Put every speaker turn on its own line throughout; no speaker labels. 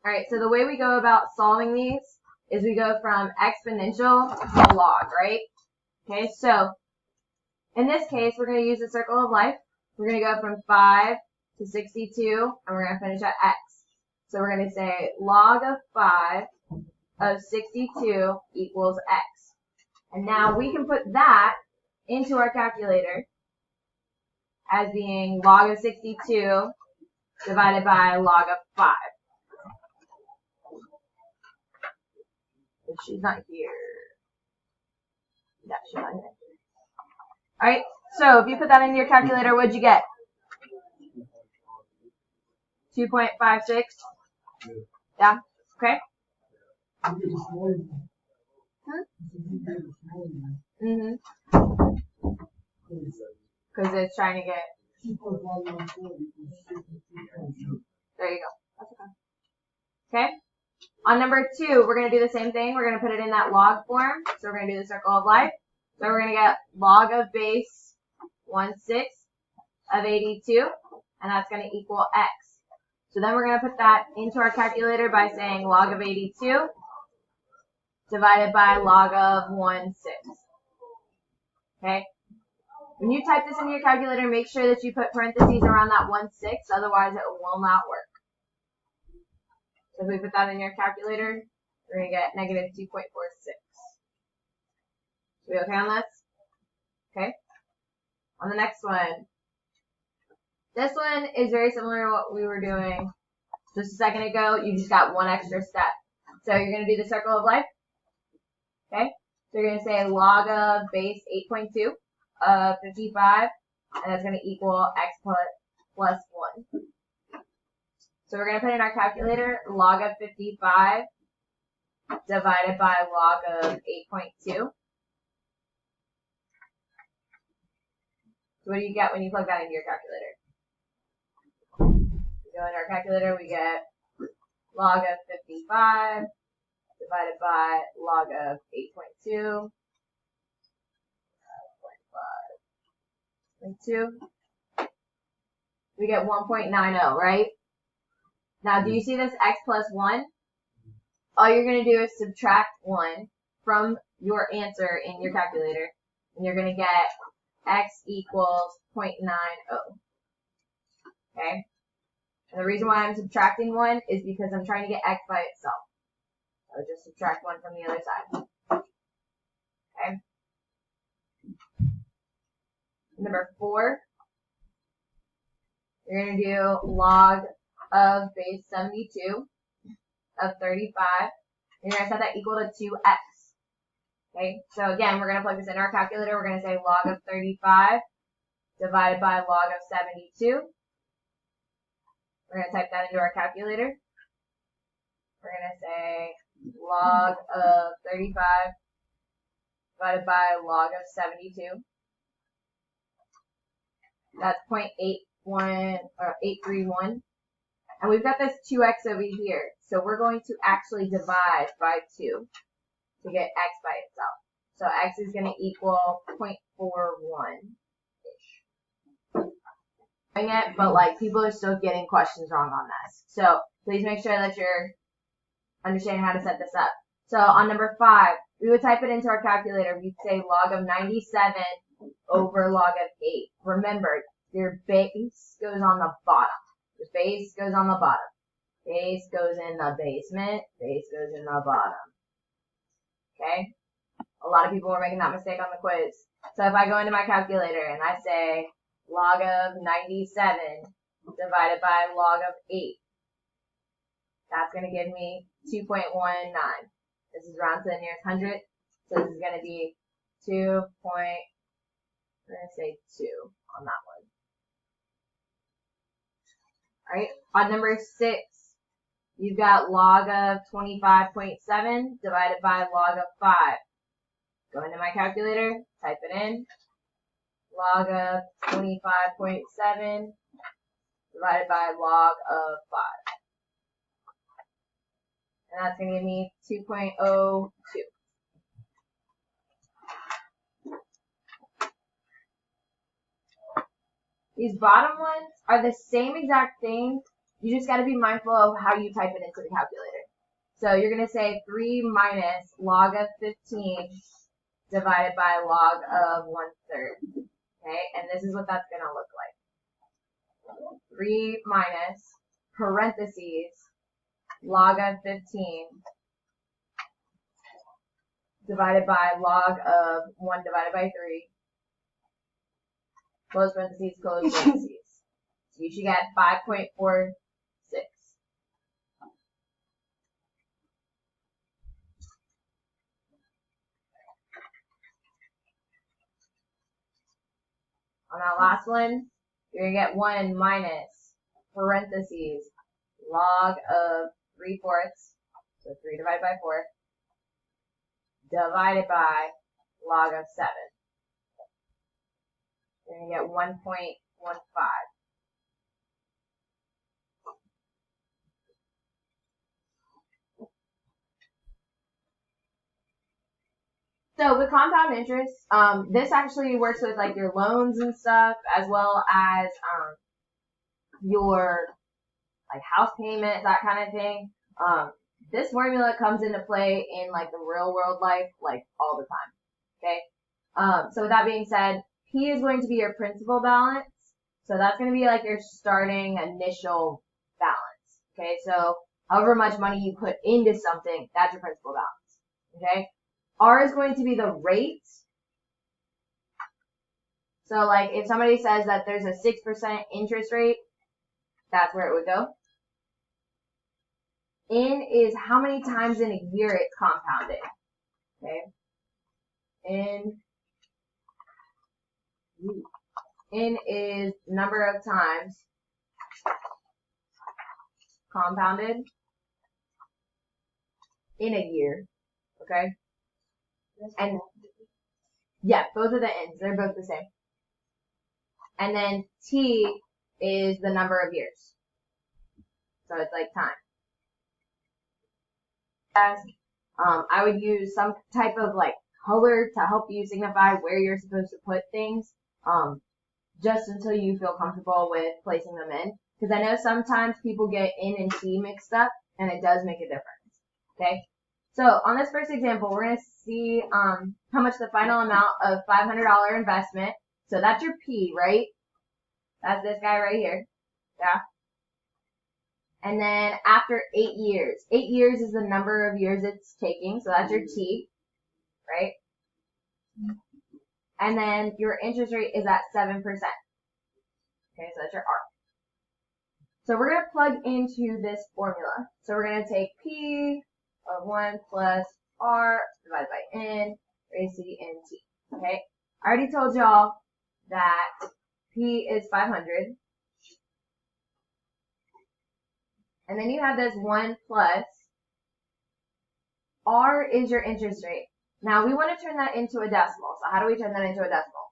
Alright, so the way we go about solving these is we go from exponential to log, right? Okay, so in this case, we're going to use the circle of life. We're going to go from 5 to 62, and we're going to finish at x. So we're going to say log of 5 of 62 equals x. And now we can put that into our calculator as being log of 62 divided by log of 5. But she's not here. Yeah, she's not here. Alright, so if you put that into your calculator, what'd you get? 2.56? Yeah? Okay? Mm-hmm. Because it's trying to get... There you go. That's okay. Okay? On number 2, we're going to do the same thing. We're going to put it in that log form. So we're going to do the circle of life. So we're going to get log of base 1/6 of 82. And that's going to equal x. So then we're going to put that into our calculator by saying log of 82 divided by log of 1/6. Okay? When you type this into your calculator, make sure that you put parentheses around that 1/6, otherwise it will not work. So if we put that in your calculator, we're going to get negative 2.46. Are we okay on this? Okay. On the next one. This one is very similar to what we were doing just a second ago. You just got one extra step. So you're going to do the circle of life. Okay. So you're going to say log of base 8.2 of 55, and that's going to equal x plus 1. So we're going to put in our calculator log of 55 divided by log of 8.2. So what do you get when you plug that into your calculator? We go into our calculator, we get log of 55 divided by log of 8.2. 0.2. We get 1.90, right? Now, do you see this x plus 1? All you're going to do is subtract 1 from your answer in your calculator, and you're going to get x equals 0.90. Okay? And the reason why I'm subtracting 1 is because I'm trying to get x by itself. So just subtract 1 from the other side. Okay? Number 4, you're going to do log of base 72 of 35. You're going to set that equal to 2x. Okay, so again, we're going to plug this in our calculator. We're going to say log of 35 divided by log of 72. We're going to type that into our calculator. We're going to say log of 35 divided by log of 72. That's 0.81 or 831. And we've got this 2x over here. So we're going to actually divide by 2 to get x by itself. So x is going to equal 0.41-ish. But like people are still getting questions wrong on this. So please make sure that you're understanding how to set this up. So on number 5, we would type it into our calculator. We'd say log of 97 over log of 8. Remember, your base goes on the bottom. Your base goes on the bottom. Base goes in the basement. Base goes in the bottom. Okay? A lot of people were making that mistake on the quiz. So if I go into my calculator and I say log of 97 divided by log of 8, that's going to give me 2.19. This is round to the nearest hundredth. So this is going to be 2. We're going to say 2 on that one. Alright, on number 6, you've got log of 25.7 divided by log of 5. Go into my calculator, type it in. Log of 25.7 divided by log of 5. And that's going to give me 2.02. These bottom ones are the same exact thing, you just got to be mindful of how you type it into the calculator. So you're going to say 3 minus log of 15 divided by log of 1/3. Okay, and this is what that's going to look like. 3 minus parentheses log of 15 divided by log of 1 divided by 3, close parentheses, close parentheses. So you should get 5.46. On that last one, you're going to get 1 minus parentheses log of 3/4, so 3 divided by 4, divided by log of 7. You're going to get 1.15. So with compound interest, this actually works with like your loans and stuff, as well as your like house payment, that kind of thing. This formula comes into play in like the real world life, like all the time. Okay. So with that being said, P is going to be your principal balance. So that's going to be like your starting initial balance. Okay. So however much money you put into something, that's your principal balance. Okay. R is going to be the rate. So like if somebody says that there's a 6% interest rate, that's where it would go. N is how many times in a year it's compounded. Okay. N is number of times compounded in a year. Okay. And yeah, both of the N's, they're both the same. And then T is the number of years. So it's like time. I would use some type of like color to help you signify where you're supposed to put things, just until you feel comfortable with placing them in. Because I know sometimes people get N and T mixed up, and it does make a difference. Okay. So on this first example, we're going to see how much the final amount of $500 investment. So that's your P, right? That's this guy right here. Yeah. And then after 8 years. 8 years is the number of years it's taking. So that's your T, right? And then your interest rate is at 7%. Okay, so that's your R. So we're going to plug into this formula. So we're going to take P of 1 plus R divided by N raised to the NT. Okay, I already told y'all that P is 500. And then you have this 1 plus R is your interest rate. Now we want to turn that into a decimal. So how do we turn that into a decimal?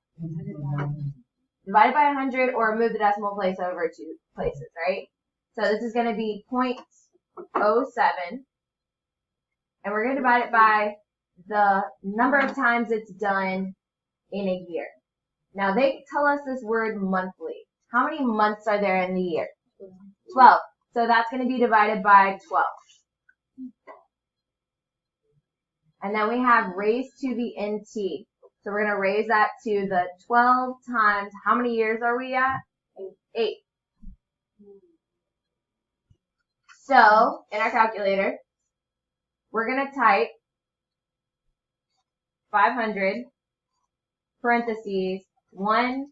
Divided by 100 or move the decimal place over 2 places, right? So this is going to be 0.07. And we're going to divide it by the number of times it's done in a year. Now they tell us this word monthly. How many months are there in the year? 12. So that's going to be divided by 12. And then we have raised to the NT. So we're going to raise that to the 12 times, how many years are we at? 8. So in our calculator, we're going to type 500 parentheses 1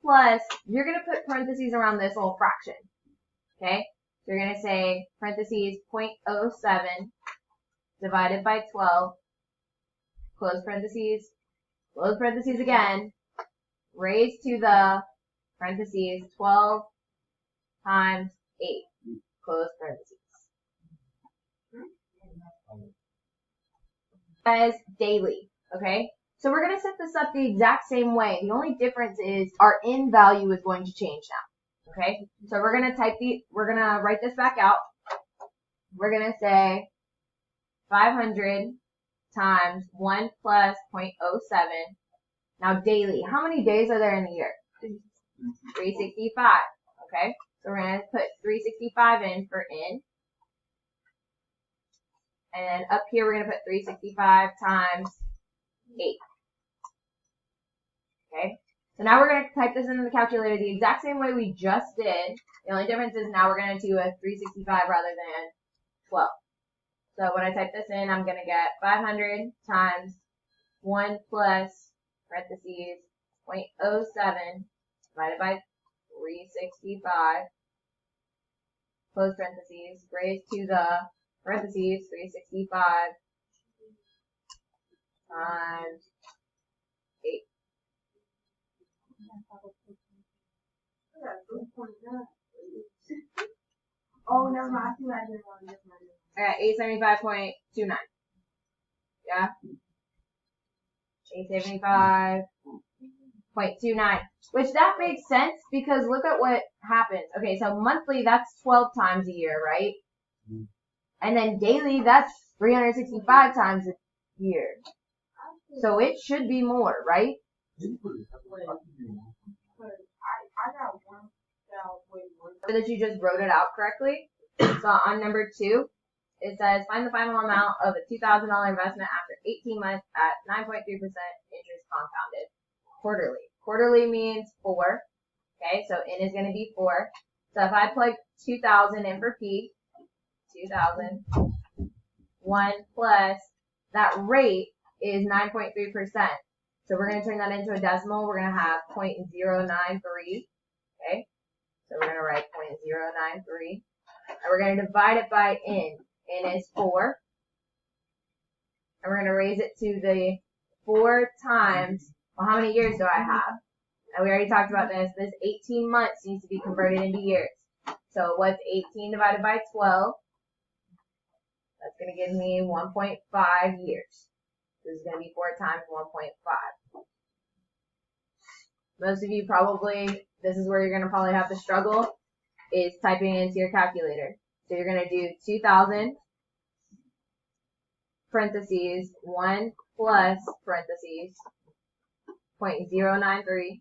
plus, you're going to put parentheses around this whole fraction. Okay? So you're going to say parentheses 0.07 divided by 12, close parentheses again, raised to the parentheses 12 times 8, close parentheses. As daily, okay? So we're going to set this up the exact same way. The only difference is our N value is going to change now, okay? So we're going to write this back out. We're going to say 500 times 1 plus 0.07. Now daily, how many days are there in the year? 365, okay? So we're going to put 365 in for in. And then up here, we're going to put 365 times 8. Okay? So now we're going to type this into the calculator the exact same way we just did. The only difference is now we're going to do a 365 rather than 12. So when I type this in, I'm going to get 500 times 1 plus, parentheses, 0.07 divided by 365, close parentheses, raised to the, parentheses, 365 times 8.
Oh, never mind. I see what I did wrong.
Alright, 875.29. Yeah? 875.29. Which that makes sense because look at what happens. Okay, so monthly, that's 12 times a year, right? And then daily, that's 365 times a year. So it should be more, right?
I got one
That you just wrote it out correctly. So on number 2, it says find the final amount of a $2,000 investment after 18 months at 9.3% interest compounded quarterly. Quarterly means 4. Okay, so N is going to be 4. So if I plug 2,000 in for P, 2,000, 1 plus, that rate is 9.3%. So we're going to turn that into a decimal. We're going to have 0.093. Okay, so we're going to write 0.093. And we're going to divide it by N. N is 4. And we're going to raise it to the 4 times, well, how many years do I have? And we already talked about this. This 18 months needs to be converted into years. So what's 18 divided by 12? That's going to give me 1.5 years. This is going to be 4 times 1.5. Most of you probably, this is where you're going to probably have to struggle, is typing into your calculator. So you're going to do 2,000, parentheses, 1 plus, parentheses, 0.093,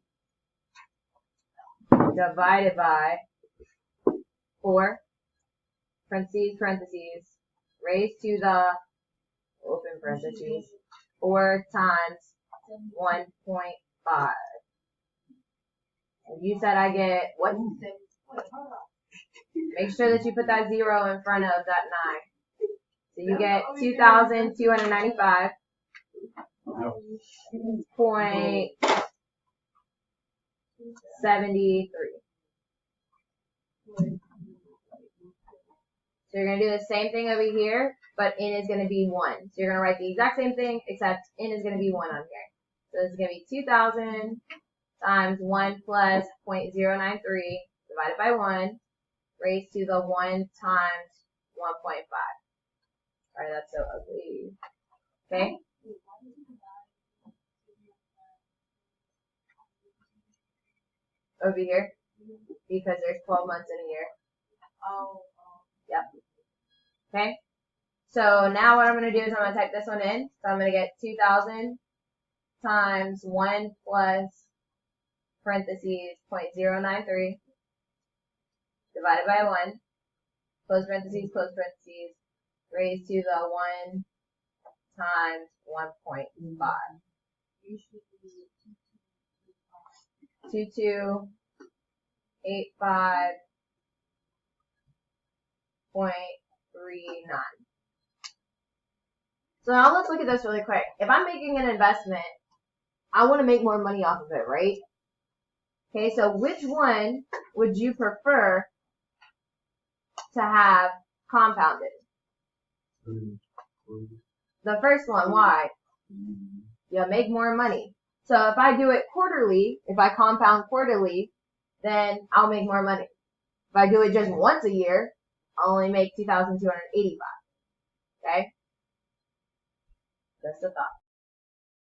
divided by 4, parentheses, parentheses, raised to the, open parentheses, 4 times 1.5. And you said I get, what? Make sure that you put that 0 in front of that 9. So you get 2,295.73. So you're going to do the same thing over here, but N is going to be 1. So you're going to write the exact same thing, except N is going to be 1 on here. So this is going to be 2,000 times 1 plus 0.093 divided by 1, raised to the 1 times 1.5. Sorry, that's so ugly. Okay? Over here, because there's 12 months in a year. Yep. Okay? So now what I'm going to do is I'm going to type this one in. So I'm going to get 2,000 times 1 plus, parentheses, 0.093 divided by 1, close parentheses, raised to the 1 times 1.5. 2285.39. So now let's look at this really quick. If I'm making an investment, I want to make more money off of it, right? Okay, so which one would you prefer to have compounded? The first one, why? You'll make more money. So if I do it quarterly, if I compound quarterly, then I'll make more money. If I do it just once a year, I'll only make $2,285. Okay? Just a thought.